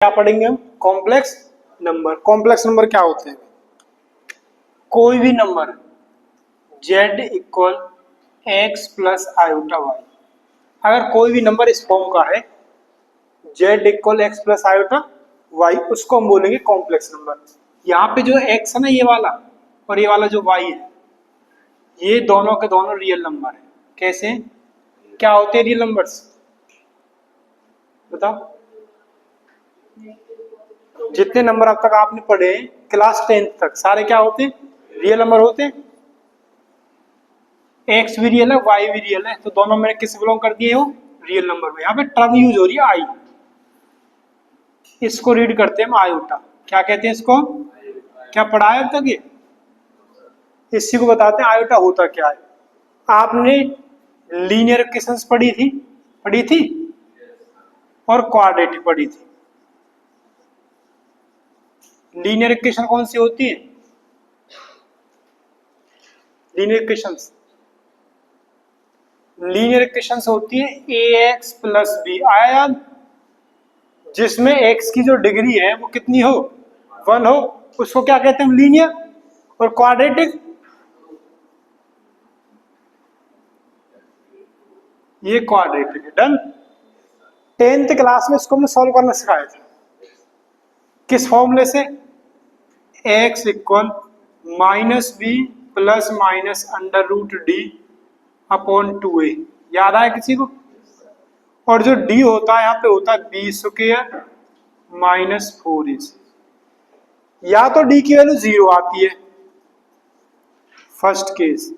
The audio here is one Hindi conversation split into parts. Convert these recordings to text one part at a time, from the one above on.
क्या पढ़ेंगे हम? Complex number. कॉम्प्लेक्स नंबर क्या होते हैं? कोई भी number z equal x plus iota y, अगर कोई भी नंबर इस फॉर्म का है z equal x plus iota y, उसको हम बोलेंगे कॉम्प्लेक्स नंबर। यहाँ पे जो x है ना ये वाला, और ये वाला जो y है, ये दोनों के दोनों रियल नंबर है। कैसे? क्या होते हैं रियल नंबर्स? बताओ। जितने नंबर अब तक आपने पढ़े क्लास 10th तक, सारे क्या होते हैं? रियल नंबर होते हैं। एक्स भी रियल है, वाई भी रियल है, तो दोनों मैंने किस बिलोंग कर दिए हो? रियल नंबर में। यहाँ पे टर्म यूज हो रही है आई, इसको रीड करते हैं हम आयोटा। क्या कहते हैं इसको? क्या पढ़ा है अब तक ये? इसी को बताते हैं आयोटा होता क्या है। आपने लीनियर इक्वेशंस पढ़ी थी और क्वाड्रेटिक पढ़ी थी। लीनियर इक्वेशन कौन सी होती है? लीनियर इक्वेशंस होती है ए एक्स प्लस बी, आया याद? जिसमें एक्स की जो डिग्री है वो कितनी हो? 1 हो, उसको क्या कहते हैं? लीनियर। और क्वाड्रेटिक, ये क्वाड्रेटिक है। डन। 10th क्लास में इसको हमने सॉल्व करना सिखाया था। किस फॉर्मूले से? X equal minus b plus minus under root d upon 2a। याद आया किसी को? और जो d होता है यहाँ पे होता है बी स्क्वायर माइनस 4ac। या तो d की वैल्यू 0 आती है फर्स्ट केस,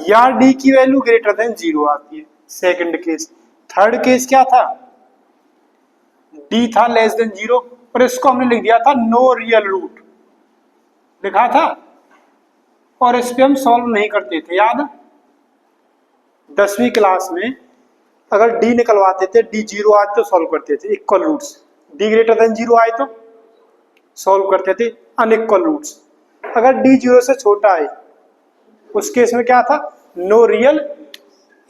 या d की वैल्यू ग्रेटर देन 0 आती है सेकंड केस। थर्ड केस क्या था? d था लेस देन 0, और इसको हमने लिख दिया था नो रियल रूट लिखा था, और इस पे हम सॉल्व नहीं करते थे। याद? 10वीं क्लास में अगर d निकलवाते थे, d 0 आए तो सॉल्व करते थे equal roots, d greater than 0 आए तो सॉल्व करते थे अनइक्वल रूट्स। अगर d 0 से छोटा है उस केस में क्या था? No real.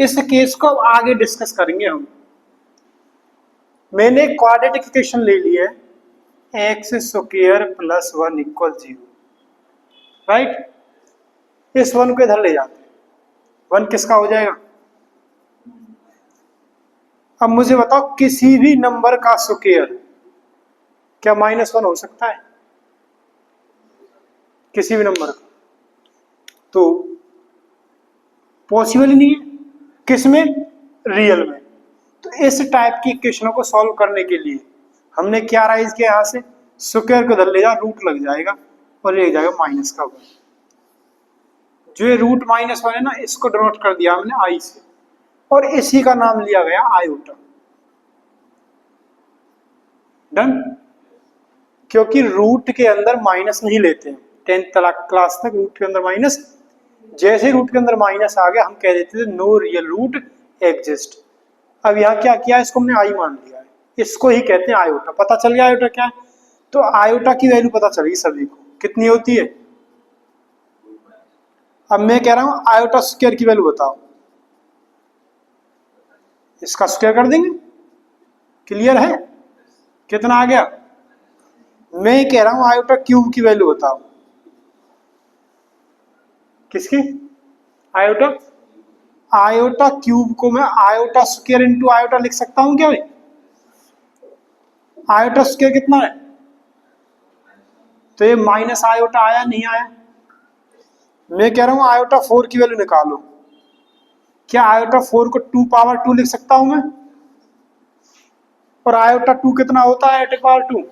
इस केस को अब आगे डिस्कस करेंगे हम। मैंने क्वाड्रेटिक इक्वेशन ले ली है, x square plus 1 equal 0, right? इस 1 को इधर ले जाते हैं, 1 किसका हो जाएगा? अब मुझे बताओ, किसी भी नंबर का स्क्वायर क्या -1 हो सकता है? किसी भी नंबर का तो पॉसिबल ही नहीं है। किसमें? रियल में। तो इस टाइप की इक्वेशनों को सॉल्व करने के लिए हमने क्या राइज किया? यहां से स्क्वायर को इधर ले जा, रूट लग जाएगा और ये जाएगा माइनस का 1। जो ये रूट -1 है ना, इसको डिनोट कर दिया हमने आई से, और इसी का नाम लिया गया आयोटा। डन। क्योंकि रूट के अंदर माइनस नहीं लेते हैं 10th क्लास तक, रूट के अंदर माइनस, जैसे रूट के अंदर माइनस आ गया हम कह देते थे नो रियल रूट एग्जिस्ट। अब यहाँ क्या किया? इसको हमने आई मान लिया है, इसको ही कहते हैं आयोटा। पता चल गया आयोटा क्या है? तो आयोटा की वैल्यू पता चल गई सभी को, कितनी होती है? अब मैं कह रहा हूं आयोटा स्क्वायर की वैल्यू बताओ, इसका स्क्वायर कर देंगे। क्लियर है? कितना आ गया? मैं कह रहा हूं आयोटा क्यूब की वैल्यू बताओ। किसकी? आयोटा। आयोटा क्यूब को मैं आयोटा स्क्वायर इंटू आयोटा लिख सकता हूं क्या भाई? आयोटा स्क्वायर कितना है? तो ये माइनस आयोटा आया, नहीं आया? मैं कह रहा हूं आयोटा 4 की वैल्यू निकालो। क्या आयोटा 4 को 2 पावर 2 लिख सकता हूं मैं? और आयोटा 2 कितना होता है? Iota power 2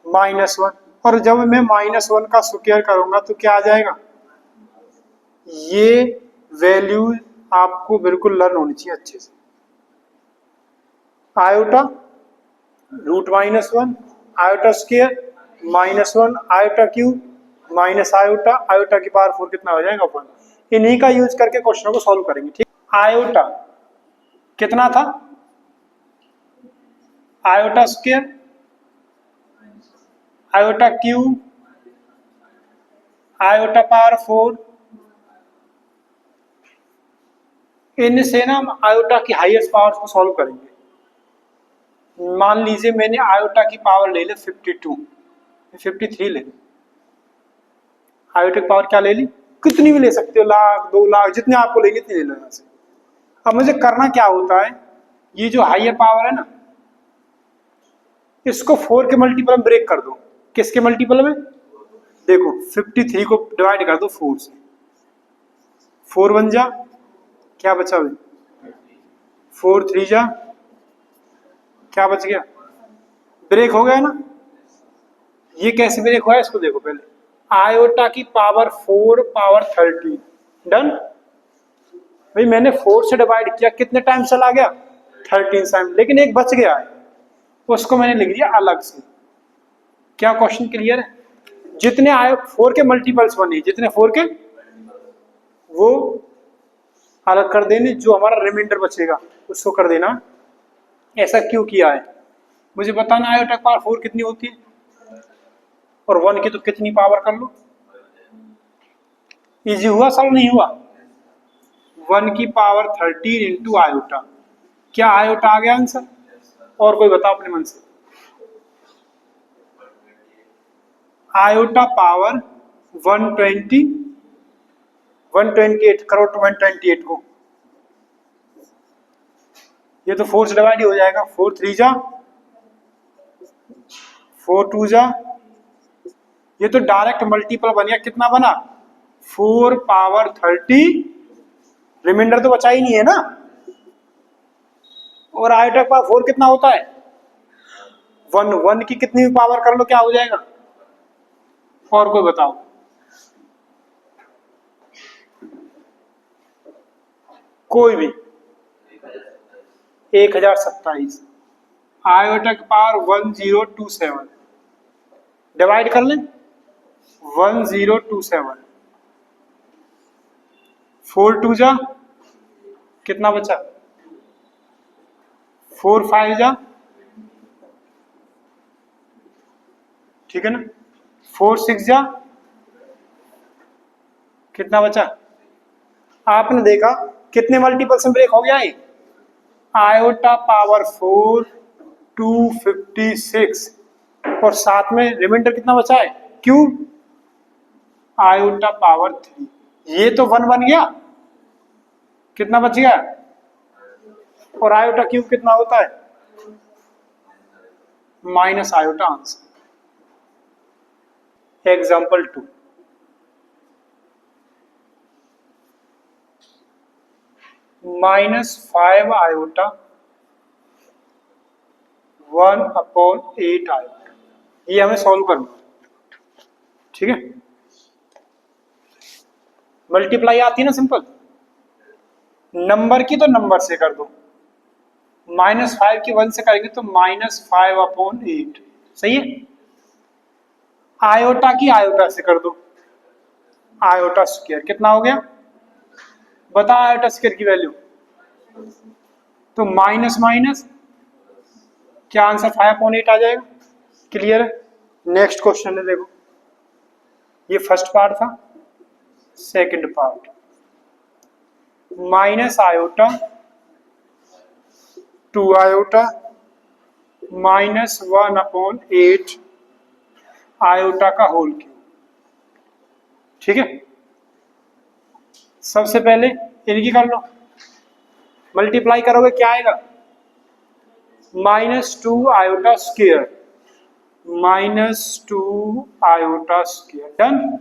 -1। और जब मैं -1 का स्क्वायर करूंगा तो क्या आ जाएगा? ये वैल्यू आपको बिल्कुल लर्न होनी चाहिए अच्छे से। Iota root -1, iota square -1, iota cube minus iota, iota की पावर 4 कितना हो जाएगा? 1। इन्हीं का यूज करके क्वेश्चनों को सॉल्व करेंगे। ठीक। आयोटा कितना था? Iota square, iota cube, iota power 4, इनसे ना हम आयोटा की हाईएस्ट पावर्स को सॉल्व करेंगे। मान लीजिए मैंने आयोटा की पावर ले ली 52, 53 ले ली। आयोटा की पावर क्या ले ली, कितनी भी ले सकते हो, लाख 2 लाख जितने आपको लेंगे इतनी ले लो यहाँ से। अब मुझे करना क्या होता है, ये जो हाइयर पावर है ना, इसको 4 के मल्टीपल में ब्रेक कर दो। किसके मल्टीपल में, देखो 53 को डिवाइड कर दो 4 से, 4 बन जा, क्या बचा भाई, 4 3 जा, क्या बच गया, ब्रेक हो गया ना। ये कैसे ब्रेक हुआ है इसको देखो पहले, आयोटा की पावर 4 पावर 30, डन। भाई मैंने 4 से डिवाइड किया, कितने टाइम चला गया, 13 टाइम, लेकिन एक बच गया है, उसको मैंने लिख दिया अलग से। क्या क्वेश्चन क्लियर है, जितने आए 4 के मल्टीपल्स बने, जितने 4 के वो अलग कर देने, जो हमारा रिमाइंडर बचेगा उसको कर देना। ऐसा क्यों किया है, मुझे बताना आयोटा पावर 4 कितनी होती है, और 1 की तो कितनी पावर कर लो। इजी हुआ सॉल्व नहीं हुआ, 1 की पावर 13 इंटू आयोटा, क्या आयोटा आ गया आंसर, और कोई बताओ अपने मन से। आयोटा पावर 128 करोड़ टू 128 को, ये तो 4 से डिवाइड हो जाएगा, 4 3 जा, 4 2 जा, ये तो डायरेक्ट मल्टीपल बन गया, कितना बना 4 पावर 30, रिमाइंडर तो बचा ही नहीं है ना। और आयोटा पावर 4 कितना होता है, 1 की कितनी भी पावर कर लो क्या हो जाएगा, और कोई बताओ। कोई भी, 1027, आयोटा की पावर 1027, डिवाइड कर लें 1027, 4 2 जा, कितना बचा, 4 5 जा, ठीक है ना, 4 6 जा, कितना बचा, आपने देखा कितने मल्टीपल से ब्रेक हो गया है, आयोटा पावर 4 256, और साथ में रिमाइंडर कितना बचा है, क्यू आयोटा पावर 3, ये तो 1 बन गया, कितना बच गया, और आयोटा क्यूब कितना होता है, minus iota, answer. Example 2, -5 iota 1/8 iota, ये हमें सॉल्व करना, ठीक है। मल्टीप्लाई आती है ना सिंपल, नंबर की तो नंबर से कर दो, -5 की 1 से करेंगे तो -5/8, सही है। आयोटा की आयोटा से कर दो, आयोटा स्क्वायर कितना हो गया, बता आयोटा स्क्वायर की वैल्यू, तो माइनस माइनस क्या आंसर 5/8 आ जाएगा, क्लियर है। नेक्स्ट क्वेश्चन है देखो, ये फर्स्ट पार्ट था, second part, minus iota 2 iota -1/8 iota का होल क्यूब, ठीक है। सबसे पहले इनकी कर लो, मल्टीप्लाई करोगे क्या आएगा, -2 iota square, -2 iota square, done.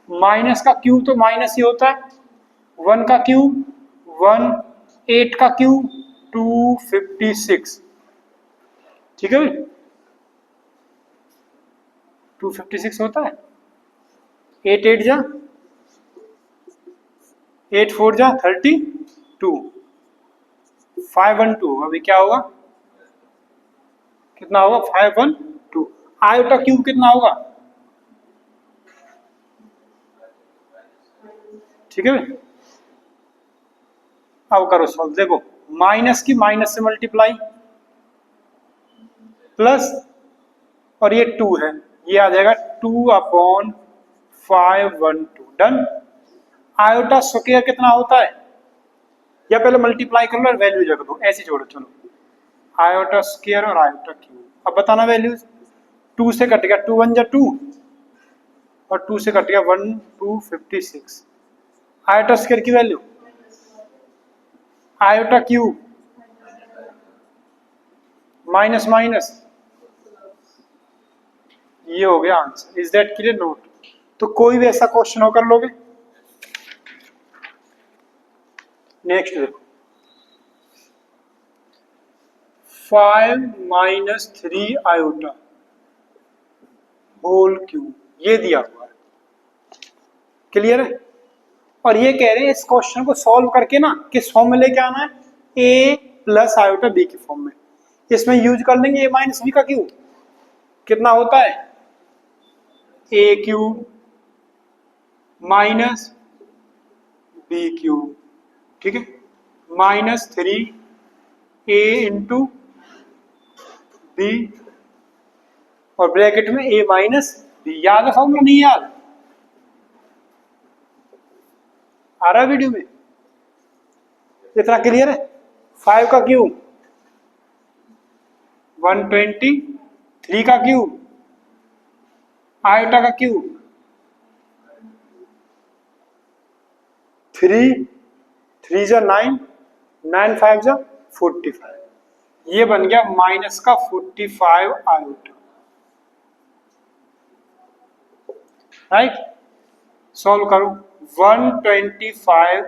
Minus का क्यूब तो माइनस ही होता है, 1 का क्यूब 1, 8 का क्यूब 256, ठीक है भाई, 256 होता है, 8 8 जा, 8 4 जा 32, 5 1 2, अभी क्या होगा, कितना होगा 5 1 2, आयोटा क्यूब कितना होगा, ठीक है भाई। अब करो सॉल्व, देखो माइनस की माइनस से मल्टीप्लाई, प्लस, और ये 2 है, ये आ जाएगा 2/512, डन। आयोटा स्क्वायर कितना होता है, या पहले मल्टीप्लाई कर लो वैल्यू जग दो, ऐसे छोड़ो, चलो आयोटा स्क्वायर और आयोटा क्यूब। अब बताना वैल्यूज। 2 से कट गया, 2 1 जा 2 और 2 से कट गया 1 2 56। आयोटा स्क्वायर की value, iota cube minus minus, ये हो गया answer. Is that clear? Note. तो कोई भी ऐसा क्वेश्चन हो कर लोगे। नेक्स्ट देखो, 5 माइनस 3 आयोटा होल क्यूब, ये दिया हुआ है। क्लियर है? और ये कह रहे हैं इस क्वेश्चन को सॉल्व करके ना किस फॉर्म में लेके आना है, ए प्लस आयोटा बी के फॉर्म में। इसमें यूज कर लेंगे ए माइनस बी का क्यूब, कितना होता है ए क्यूब माइनस बी क्यूब, ठीक है, माइनस 3 ए इंटू बी और ब्रैकेट में ए माइनस बी। याद है फॉर्मूला? नहीं याद आ रहा वीडियो में? इतना क्लियर है? 5 का क्यूब 120, 3 का क्यूब आयोटा का क्यूब 3 3 जा 9, 9 5 जा 45। ये बन गया माइनस का 45 आयोटा। राइट? सॉल्व करो। 125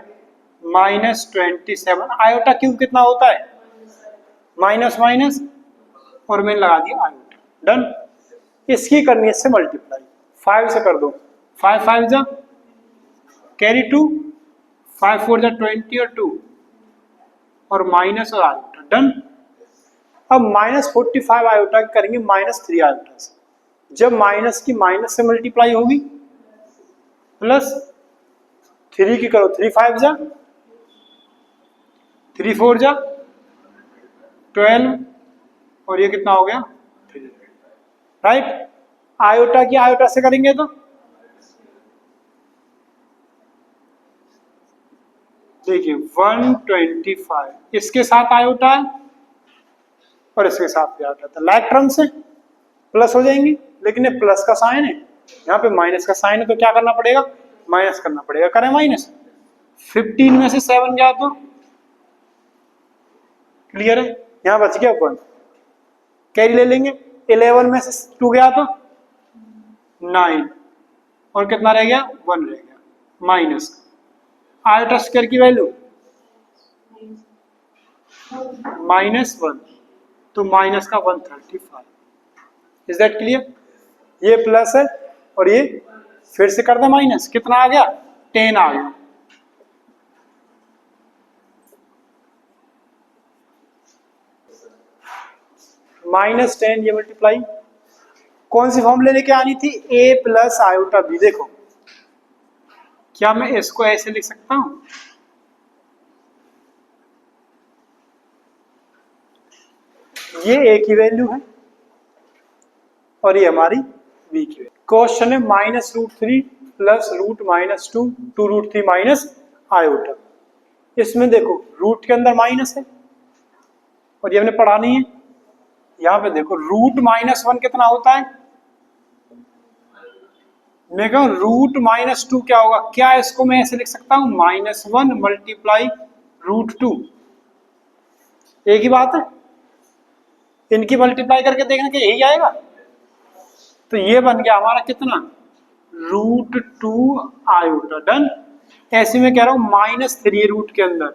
माइनस 27 आयोटा क्यूब कितना होता है, माइनस माइनस और मैंने लगा दिया आयोटा। डन। इसकी करनी है इससे मल्टीप्लाई, 5 से कर दो, 5 5 जा कैरी 2, 5 4 जा 20 और 2 और माइनस और आयोटा। डन। अब माइनस 45 आयोटा करेंगे माइनस 3 आयोटा से। जब माइनस की माइनस से मल्टीप्लाई होगी प्लस 3 की करो, 3 5 जा 3 4 जा 12 और ये कितना हो गया 3। राइट? आयोटा की आयोटा से करेंगे तो देखिए 125 इसके साथ आयोटा है और इसके साथ भी आयोटा था, लाइक टर्म से प्लस हो जाएंगी, लेकिन ये प्लस का साइन है, यहाँ पे माइनस का साइन है, तो क्या करना पड़ेगा, माइनस करना पड़ेगा। करें माइनस। 15 में से 7 गया तो क्लियर है, यहाँ बच गया 1, कैरी ले लेंगे। 11 में से 2 गया तो 9 और कितना रह गया 1 रह गया माइनस। आयोटा स्क्वायर की वैल्यू -1 तो माइनस का 135। Is that clear? ये प्लस है और ये फिर से कर दे माइनस, कितना आ गया 10 आ गया। -10 ये मल्टीप्लाई कौन सी फॉर्मूले लेके आनी थी, a प्लस आयोटा बी। देखो क्या मैं इसको ऐसे लिख सकता हूं, ये a की वैल्यू है और ये हमारी b की वैल्यू। क्वेश्चन है -√3 प्लस √-2 2√3 माइनस आयोटा। इसमें देखो रूट के अंदर माइनस है और ये हमने पढ़ा नहीं है। यहाँ पे देखो √-1 कितना होता है, मैं कहूँ √-2 क्या होगा, क्या इसको मैं ऐसे लिख सकता हूँ -1 मल्टीप्लाई √2। एक ही बात है, इनकी मल्टीप्लाई करके देखने के यही आएगा। तो ये बन गया हमारा कितना √2 आयोटा। डन। ऐसे में कह रहा हूँ -3 रूट के अंदर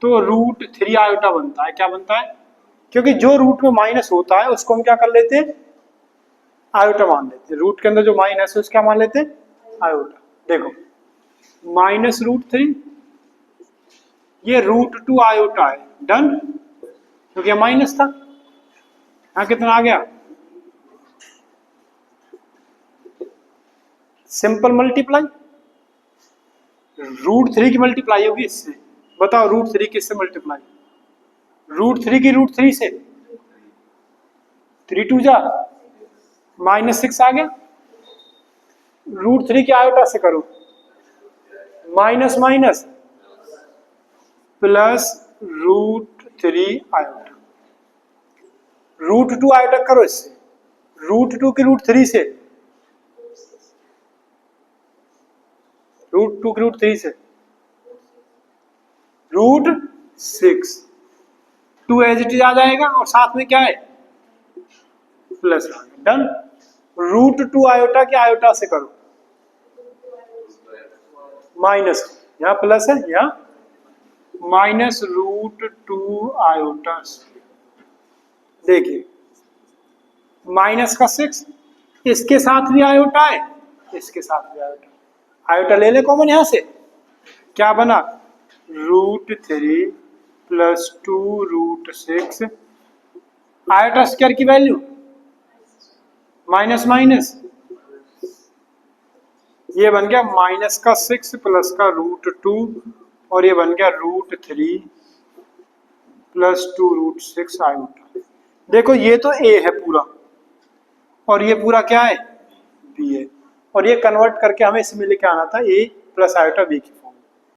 तो √3 आयोटा बनता है। क्या बनता है, क्योंकि जो रूट में माइनस होता है उसको हम क्या कर लेते हैं आयोटा मान लेते हैं। रूट के अंदर जो माइनस है उसको क्या मान लेते हैं आयोटा। देखो -√3 ये √2 आयोटा है। डन। क्योंकि माइनस था, यहाँ कितना आ गया सिंपल मल्टीप्लाई, √3 की मल्टीप्लाई होगी इससे। बताओ √3 किससे मल्टीप्लाई, √3 की √3 से 3 2 जा -6 आ गया। √3 की आयोटा से करो minus minus plus √3 iota. √2 iota करो इससे, √2 की √3 से, √2 की √3 से √6, 2 एज इट इज आ जाएगा और साथ में क्या है प्लस, डन। √2 आयोटा के आयोटा से करो, माइनस, यहाँ प्लस है, यहाँ माइनस √2 आयोटा से, देखिए माइनस का 6, इसके साथ भी आयोटा है, इसके साथ भी आयोटा, आयोटा ले ले कॉमन यहां से, क्या बना √3 प्लस 2 √6, आयोटा स्क्वायर की वैल्यू माइनस माइनस, ये बन गया माइनस का 6 प्लस का √2 और ये बन गया √3 प्लस 2 √6 आयोटा। देखो ये तो ए है पूरा और ये पूरा क्या है बी है, और ये कन्वर्ट करके हमें इसमें लेके आना था ए प्लस आयोटा बी की।